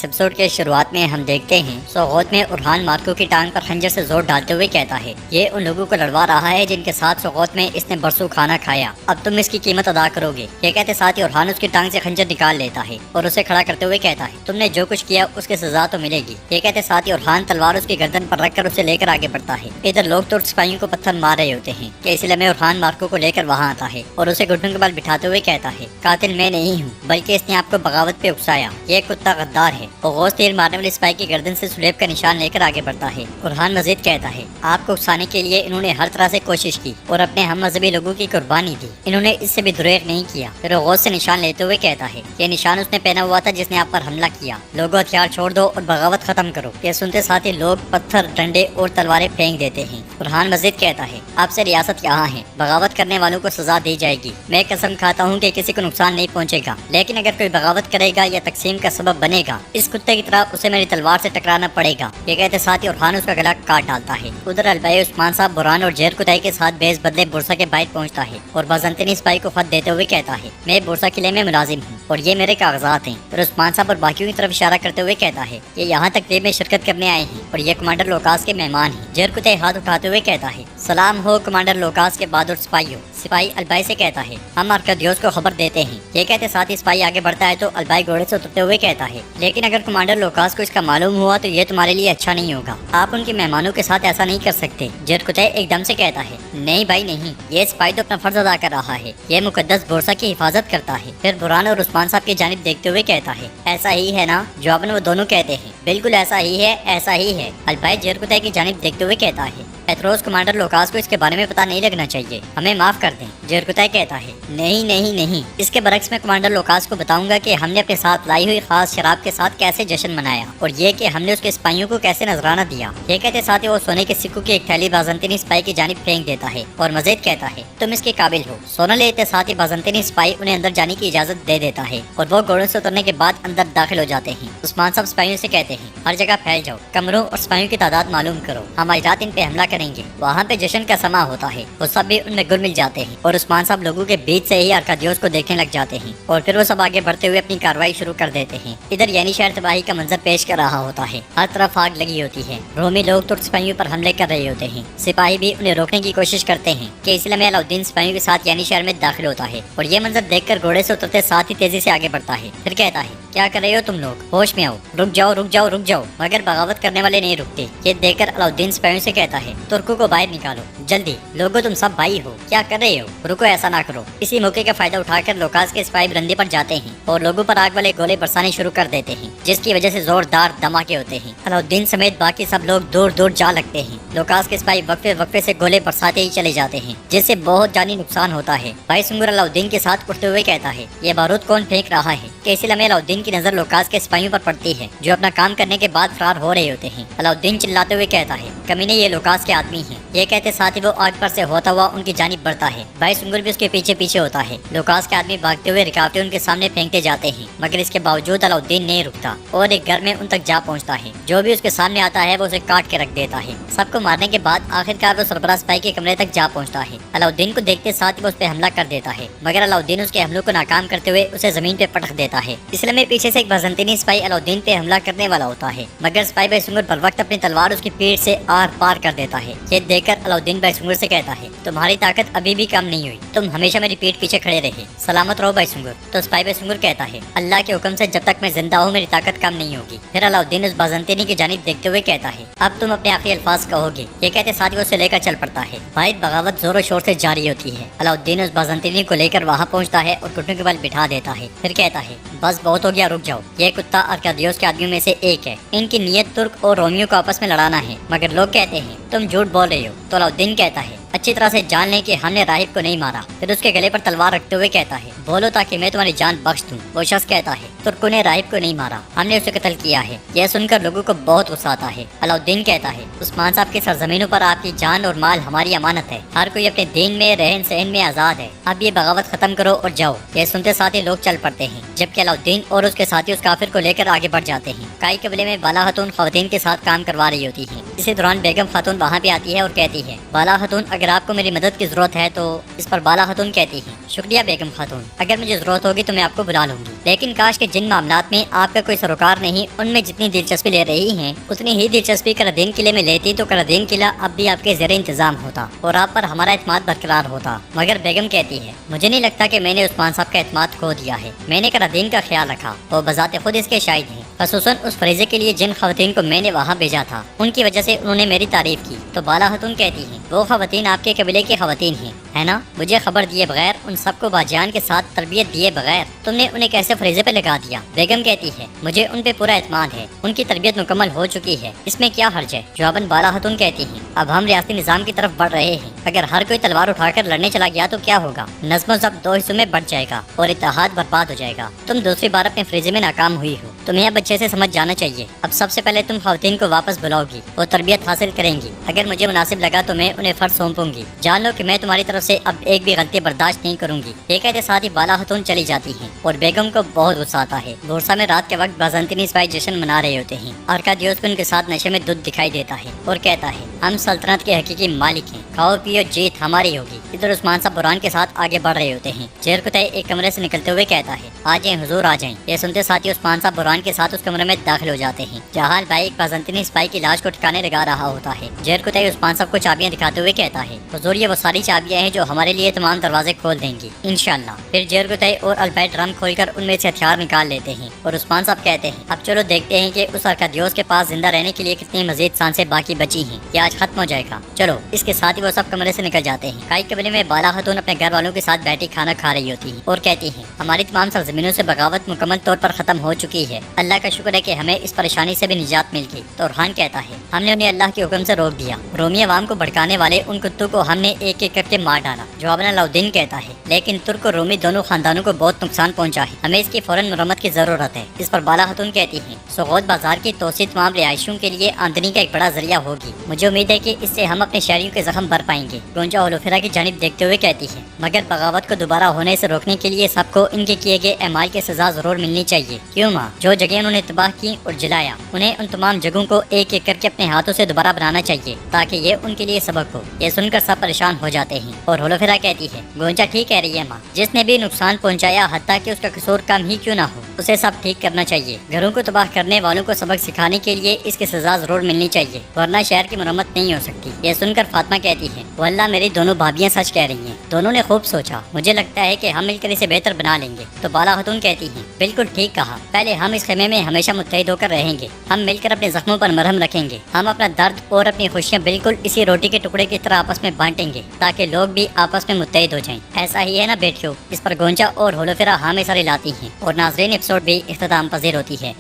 اس episode کے شروعات میں ہم دیکھتے ہیں سوغوت میں ارحان مارکو کی ٹانگ پر خنجر سے زور ڈالتے ہوئے کہتا ہے یہ ان لوگوں کو لڑوا رہا ہے جن کے ساتھ سوغوت میں اس نے برسوں کھانا کھایا، اب تم اس کی قیمت ادا کرو گے۔ یہ کہتے ساتھ ہی ارحان اس کی ٹانگ سے خنجر نکال لیتا ہے اور اسے کھڑا کرتے ہوئے کہتا ہے تم نے جو کچھ کیا اس کی سزا تو ملے گی۔ یہ کہتے ساتھ ہی ارحان تلوار اس کی گردن پر رکھ کر اسے لے کر آگے بڑھتا ہے۔ ادھر لوگ ترک سپاہیوں کو پتھر مار رہے ہوتے ہیں کہ اس لیے ارحان مارکو کو لے کر وہاں آتا ہے اور اسے گھٹنوں کے بل بٹھاتے ہوئے کہتا ہے قاتل میں نہیں ہوں بلکہ اس نے آپ کو بغاوت پہ اکسایا، یہ کتا غدار ہے۔ اور تیر مارنے والے سپاہی کی گردن سے سلیب کا نشان لے کر آگے بڑھتا ہے۔ ارحان مزید کہتا ہے آپ کو اکسانے کے لیے انہوں نے ہر طرح سے کوشش کی اور اپنے ہم مذہبی لوگوں کی قربانی دی، انہوں نے اس سے بھی دریغ نہیں کیا۔ پھر غوث سے نشان لیتے ہوئے کہتا ہے یہ نشان اس نے پہنا ہوا تھا جس نے آپ پر حملہ کیا، لوگوں ہتھیار چھوڑ دو اور بغاوت ختم کرو۔ یہ سنتے ساتھ ہی لوگ پتھر، ڈنڈے اور تلواریں پھینک دیتے ہیں۔ ارحان مزید کہتا ہے آپ سے ریاست یہاں ہے، بغاوت کرنے والوں کو سزا دی جائے گی، میں قسم کھاتا ہوں کہ کسی کو نقصان نہیں پہنچے گا، لیکن اگر کوئی بغاوت کرے گا یا تقسیم کا سبب بنے گا اس کتے کی طرح اسے میری تلوار سے ٹکرانا پڑے گا۔ یہ کہتے ساتھ ہی ارحان اس کا گلا کاٹ ڈالتا ہے۔ ادھر البائی عثمان صاحب بران اور جیر کتائی کے ساتھ بیس بدلے بورسا کے باہر پہنچتا ہے اور بازنطینی سپاہی کو خط دیتے ہوئے کہتا ہے میں بورسا قلعے میں ملازم ہوں اور یہ میرے کاغذات ہیں۔ پھر عثمان صاحب اور باقیوں کی طرف اشارہ کرتے ہوئے کہتا ہے یہ یہاں تقریب میں شرکت کرنے آئے ہیں اور یہ کمانڈر لوکاس کے مہمان ہیں۔ جیر کتائی ہاتھ اٹھاتے ہوئے کہتا ہے سلام ہو کمانڈر لوکاس کے بہادر سپاہیوں۔ سپاہی البائی سے کہتا ہے ہم ارکادیوس کو خبر دیتے ہیں۔ یہ کہتے ساتھ ہی سپاہی آگے بڑھتا ہے تو البائی گھوڑے سے اترتے ہوئے کہتا ہے لیکن اگر کمانڈر لوکاس کو اس کا معلوم ہوا تو یہ تمہارے لیے اچھا نہیں ہوگا، آپ ان کے مہمانوں کے ساتھ ایسا نہیں کر سکتے۔ جیرکتائی ایک دم سے کہتا ہے نہیں بھائی نہیں، یہ سپاہی تو اپنا فرض ادا کر رہا ہے، یہ مقدس بورسا کی حفاظت کرتا ہے۔ پھر بران اور عثمان صاحب کی جانب دیکھتے ہوئے کہتا ہے ایسا ہی ہے نا؟ جواباً وہ دونوں کہتے ہیں بالکل ایسا ہی ہے، ایسا ہی ہے۔ البائی جیرکتائی کی جانب دیکھتے ہوئے کہتا ہے پیتروس کمانڈر لوکاس کو اس کے بارے میں پتہ نہیں لگنا چاہیے، ہمیں معاف کر دیں۔ جیرکتائی کہتا ہے نہیں نہیں نہیں، اس کے برعکس میں کمانڈر لوکاس کو بتاؤں گا کہ ہم نے اپنے ساتھ لائی ہوئی خاص شراب کے ساتھ کیسے جشن منایا اور یہ کہ ہم نے اس کے سپاہیوں کو کیسے نذرانہ دیا۔ یہ کہتے ساتھ ہی وہ سونے کے سکوں کی ایک تھیلی بازنطینی سپاہی کی جانب پھینک دیتا ہے اور مزید کہتا ہے تم اس کے قابل ہو۔ سونا لیتے ساتھ ہی بازنطینی سپاہی انہیں اندر جانے کی اجازت دے دیتا ہے اور وہ گھوڑوں سے اترنے کے بعد اندر داخل ہو جاتے ہیں۔ عثمان صاحب سپاہیوں سے کہتے ہیں ہر جگہ پھیل جاؤ، کمروں اور سپاہیوں کی تعداد معلوم کرو، ہم آج رات ان پہ حملہ کریں گے۔ وہاں پہ جشن کا سما ہوتا ہے، وہ سب بھی ان میں گل مل جاتے ہیں اور عثمان صاحب لوگوں کے بیچ سے ہی ارکادیوس کو دیکھنے لگ جاتے ہیں اور پھر وہ سب آگے بڑھتے ہوئے اپنی کارروائی شروع کر دیتے ہیں۔ ادھر یعنی شہر تباہی کا منظر پیش کر رہا ہوتا ہے، ہر طرف آگ لگی ہوتی ہے، رومی لوگ ترک سپاہیوں پر حملے کر رہے ہوتے ہیں۔ سپاہی بھی انہیں روکنے کی کوشش کرتے ہیں کہ اس لیے میں علاؤدین سپاہیوں کے ساتھ یعنی شہر میں داخل ہوتا ہے اور یہ منظر دیکھ کر گھوڑے سے اترتے ساتھ ہی تیزی سے آگے بڑھتا ہے۔ پھر کہتا ہے کیا کر رہے ہو تم لوگ، ہوش میں آؤ، رک جاؤ رک جاؤ رک جاؤ، مگر بغاوت کرنے والے نہیں رکتے۔ یہ دیکھ کر علاؤدین سپاہیوں سے کہتا ہے ترکوں کو باہر نکالو جلدی، لوگوں تم سب بھائی ہو، کیا کر رہے ہو، رکو ایسا نہ کرو۔ اسی موقع کا فائدہ اٹھا کر لوکاس کے سپاہی برندے پر جاتے ہیں اور لوگوں پر آگ والے گولے برسانے شروع کر دیتے ہیں جس کی وجہ سے زوردار دھماکے ہوتے ہیں۔ علاؤدین سمیت باقی سب لوگ دور دور جا لگتے ہیں۔ لوکاس کے سپاہی وقفے وقفے سے گولے برساتے ہی چلے جاتے ہیں جس سے بہت جانی نقصان ہوتا ہے۔ بھائی سنگر علاؤدین کے ساتھ اٹھتے ہوئے کہتا ہے یہ بارود کون پھینک رہا ہے؟ کہ اسی لمحے علاؤدین کی نظر لوکاس کے سپاہیوں پر پڑتی ہے جو اپنا کام کرنے کے بعد فرار ہو رہے ہوتے ہیں۔ علاؤدین چلاتے ہوئے کہتا ہے کمینے یہ لوکاس کے آدمی ہیں۔ یہ کہتے ساتھ ہی وہ آگ پر سے ہوتا ہوا ان کی جانب بڑھتا ہے۔ بھائی سنگر بھی اس کے پیچھے پیچھے ہوتا ہے۔ لوکاس کے آدمی بھاگتے ہوئے رکاوٹیں ان کے سامنے پھینکتے جاتے ہیں مگر اس کے باوجود علاؤدین نہیں رکتا اور ایک گھر میں ان تک جا پہنچتا ہے، جو بھی اس کے سامنے آتا ہے وہ اسے کاٹ کے رکھ دیتا ہے۔ سب کو مارنے کے بعد آخرکار وہ سربراہ سپاہی کے کمرے تک جا پہنچتا ہے۔ علاؤدین کو دیکھتے ساتھ وہ اس پہ حملہ کر دیتا ہے مگر علاؤدین اس کے حملوں کو ناکام کرتے ہوئے اسے زمین پہ پٹخ دیتا ہے۔ اس لیے پیچھے سے ایک بازنطینی سپاہی علاؤدین پہ حملہ کرنے والا ہوتا ہے مگر سپاہی بھائی سنگر بر وقت اپنی تلوار اس کی پیٹھ سے آر پار کر دیتا ہے۔ یہ دیکھ کر علاؤدین بھائی سنگر سے کہتا ہے تمہاری طاقت ابھی بھی کم نہیں ہوئی، تم ہمیشہ میری پیٹھ پیچھے کھڑے رہے، سلامت رہو بھائی سنگر۔ تو سپاہی بھائی سنگر کہتا ہے اللہ کے حکم سے جب تک میں زندہ ہوں میری طاقت کم نہیں ہوگی۔ پھر علاؤدین اس بازنطینی کی جانب دیکھتے ہوئے کہتا ہے اب تم اپنے آخری الفاظ کہو گے۔ یہ کہتے ساتھ ہی وہ اسے لے کر چل پڑتا ہے۔ واحد بغاوت زور و شور سے جاری ہوتی ہے۔ علاؤدین اس بازنطینی کو لے کر وہاں پہنچتا ہے اور گھٹنوں کے بل بٹھا دیتا ہے۔ پھر کہتا ہے بس بہت ہو گیا، رک جاؤ، یہ کتا ارکادیوس کے آدمیوں میں سے ایک ہے، ان کی نیت ترک اور رومیوں کو آپس میں لڑانا ہے مگر لوگ کہتے ہیں تم جھوٹ بول رہے ہو۔ تو علاؤدین کہتا ہے اچھی طرح سے جان لیں کہ ہم نے راہب کو نہیں مارا۔ پھر اس کے گلے پر تلوار رکھتے ہوئے کہتا ہے بولو تاکہ میں تمہاری جان بخش دوں۔ وہ شخص کہتا ہے ترکوں نے راہب کو نہیں مارا، ہم نے اسے قتل کیا ہے۔ یہ سن کر لوگوں کو بہت غصہ آتا ہے۔ علاؤدین کہتا ہے عثمان صاحب کی سرزمینوں پر آپ کی جان اور مال ہماری امانت ہے، ہر کوئی اپنے دین میں رہن سہن میں آزاد ہے، اب یہ بغاوت ختم کرو اور جاؤ۔ یہ سنتے ساتھ ہی لوگ چل پڑتے ہیں جبکہ علاؤدین اور اس کے ساتھی اس کافر کو لے کر آگے بڑھ جاتے ہیں۔ کائی قبیلے میں بالا خاتون خواتین کے ساتھ کام کروا رہی ہوتی ہیں۔ اسی دوران بیگم خاتون وہاں پہ آتی ہے اور کہتی ہے بالا خاتون اگر آپ کو میری مدد کی ضرورت ہے تو اس پر بالا خاتون کہتی ہے شکریہ بیگم خاتون، اگر مجھے ضرورت ہوگی تو میں آپ کو بلا لوں گی۔ لیکن کاش کہ جن معاملات میں آپ کا کوئی سروکار نہیں ان میں جتنی دلچسپی لے رہی ہیں اتنی ہی دلچسپی قرادین قلعے میں لیتی تو قرادین قلعہ اب بھی آپ کے زیر انتظام ہوتا اور آپ پر ہمارا اعتماد برقرار ہوتا۔ مگر بیگم کہتی ہے مجھے نہیں لگتا کہ میں نے عثمان صاحب کا اعتماد کھو دیا ہے، میں نے قرادین کا خیال رکھا، وہ بذات خود اس کے شاہد ہیں، خصوصاً اس فریضے کے لیے جن خواتین کو میں نے وہاں بھیجا تھا ان کی وجہ سے انہوں نے میری تعریف کی۔ تو بالا خاتون کہتی ہیں وہ خواتین آپ کے قبیلے کی خواتین ہیں، ہے نا؟ مجھے خبر دیے بغیر، ان سب کو باجان کے ساتھ تربیت دیے بغیر تم نے انہیں کیسے فریضے پہ لگا دیا؟ بیگم کہتی ہے مجھے ان پہ پورا اعتماد ہے، ان کی تربیت مکمل ہو چکی ہے، اس میں کیا حرج ہے؟ جواباً بالا خاتون کہتی ہیں اب ہم ریاستی نظام کی طرف بڑھ رہے ہیں، اگر ہر کوئی تلوار اٹھا کر لڑنے چلا گیا تو کیا ہوگا؟ نظم و ضبط دو حصوں میں بٹ جائے گا اور اتحاد برباد ہو جائے گا۔ تم دوسری بار اپنے فریضے میں ناکام ہوئی ہو، تمہیں اب اچھے سے سمجھ جانا چاہیے۔ اب سب سے پہلے تم خواتین کو واپس بلاؤ گی، وہ تربیت حاصل کریں گی، اگر مجھے مناسب لگا تو میں انہیں فرض سونپوں گی۔ جان لو کہ میں تمہاری طرف سے اب ایک بھی غلطی برداشت نہیں کروں گی۔ یہ کہتے ساتھ ہی بالا خاتون چلی جاتی ہیں اور بیگم کو بہت غصہ آتا ہے۔ بورسا میں رات کے وقت بازنطینی سپاہی جشن منا رہے ہوتے ہیں۔ ارکادیوس بھی ان کے ساتھ نشے میں دودھ دکھائی دیتا ہے اور کہتا ہے ہم سلطنت کے حقیقی مالک ہیں، کھاؤ پیو جیت ہماری ہوگی۔ ادھر عثمان صاحب برہان کے ساتھ آگے بڑھ رہے ہوتے ہیں۔ جیرکوتے ایک کمرے سے نکلتے ہوئے کہتا ہے آ جائیں حضور آ جائیں۔ یہ سنتے ساتھ ہی عثمان صاحب برہان کے ساتھ اس کمرے میں داخل ہو جاتے ہیں جہاں بھائی ایک بازنطینی سپاہی کی لاش کو ٹھکانے لگا رہا ہوتا ہے۔ جیرکوتے عثمان صاحب کو چابیاں دکھاتے ہوئے کہتا ہے حضور یہ وہ ساری چابیاں ہیں جو ہمارے لیے تمام دروازے کھول دیں گی انشاءاللہ۔ پھر جیرکوتے اور البیٹ ڈرم کھول کر ان میں سے ہتھیار نکال لیتے ہیں اور عثمان صاحب کہتے ہیں اب چلو دیکھتے ہیں کہ اس ارکادیوس کے پاس زندہ رہنے کے لیے کتنی مزید سانسیں باقی بچی ہیں، یہ آج ختم ہو جائے گا۔ چلو اس کے ساتھ ہی وہ سب کمرے سے نکل جاتے ہیں۔ کائی قبیلے میں بالا خاتون اپنے گھر والوں کے ساتھ بیٹھی کھانا کھا رہی ہوتی ہے اور کہتی ہیں ہماری تمام سرزمینوں سے بغاوت مکمل طور پر ختم ہو چکی ہے، اللہ کا شکر ہے کہ ہمیں اس پریشانی سے بھی نجات مل گئی۔ تو ارحان کہتا ہے ہم نے انہیں اللہ کے حکم سے روک دیا، رومی عوام کو بھڑکانے والے ان کتوں کو ہم نے ایک ایک کر کے مار ڈالا۔ جواباً علاؤدین کہتا ہے لیکن ترک اور رومی دونوں خاندانوں کو بہت نقصان پہنچا ہے، ہمیں اس کی فوراً مرمت کی ضرورت ہے۔ اس پر بالا خاتون کہتی ہیں سوغوت بازار کی توسیع تمام رہائشیوں کے لیے آمدنی کا ایک بڑا ذریعہ ہوگی، مجھے امید ہے کہ اس سے ہم اپنے شہریوں کے زخم بھر پائیں گے۔ گونجا اولوفیرا کی جانب دیکھتے ہوئے کہتی ہے مگر بغاوت کو دوبارہ ہونے سے روکنے کے لیے سب کو ان کے کیے گئے اعمال کی سزا ضرور ملنی چاہیے۔ کیوں ماں؟ جو جگہیں انہوں نے تباہ کی اور جلایا انہیں ان تمام جگہوں کو ایک ایک کر کے اپنے ہاتھوں سے دوبارہ بنانا چاہیے تاکہ یہ ان کے لیے سبق ہو۔ یہ سن کر سب پریشان ہو جاتے ہیں اور اولوفیرا کہتی ہے گونجا ٹھیک کہہ رہی ہے ماں، جس نے بھی نقصان پہنچایا حتیٰ کہ اس کا قصور کم ہی کیوں نہ ہو اسے سب ٹھیک کرنا چاہیے۔ گھروں کو تباہ کرنے والوں کو سبق سکھانے کے لیے اس کی سزا ضرور ملنی چاہیے ورنہ شہر کی مرمت نہیں ہو سکتی۔ یہ سن کر فاطمہ کہتی ہے واللہ میری دونوں بھابیاں سچ کہہ رہی ہیں، دونوں نے خوب سوچا، مجھے لگتا ہے کہ ہم مل کر اسے بہتر بنا لیں گے۔ تو بالا خاتون کہتی ہیں بالکل ٹھیک کہا، پہلے ہم اس خیمے میں ہمیشہ متحد ہو کر رہیں گے، ہم مل کر اپنے زخموں پر مرہم رکھیں گے، ہم اپنا درد اور اپنی خوشیاں بالکل اسی روٹی کے ٹکڑے کی طرح آپس میں بانٹیں گے تاکہ لوگ بھی آپس میں متحد ہو جائیں۔ ایسا ہی ہے نا بیٹیوں؟ اس پر گونجا اور اولوفیرا ہاں میں سر ہلاتی ہیں اور ناظرین ایپیسوڈ بھی اختتام پذیر ہوتی ہے۔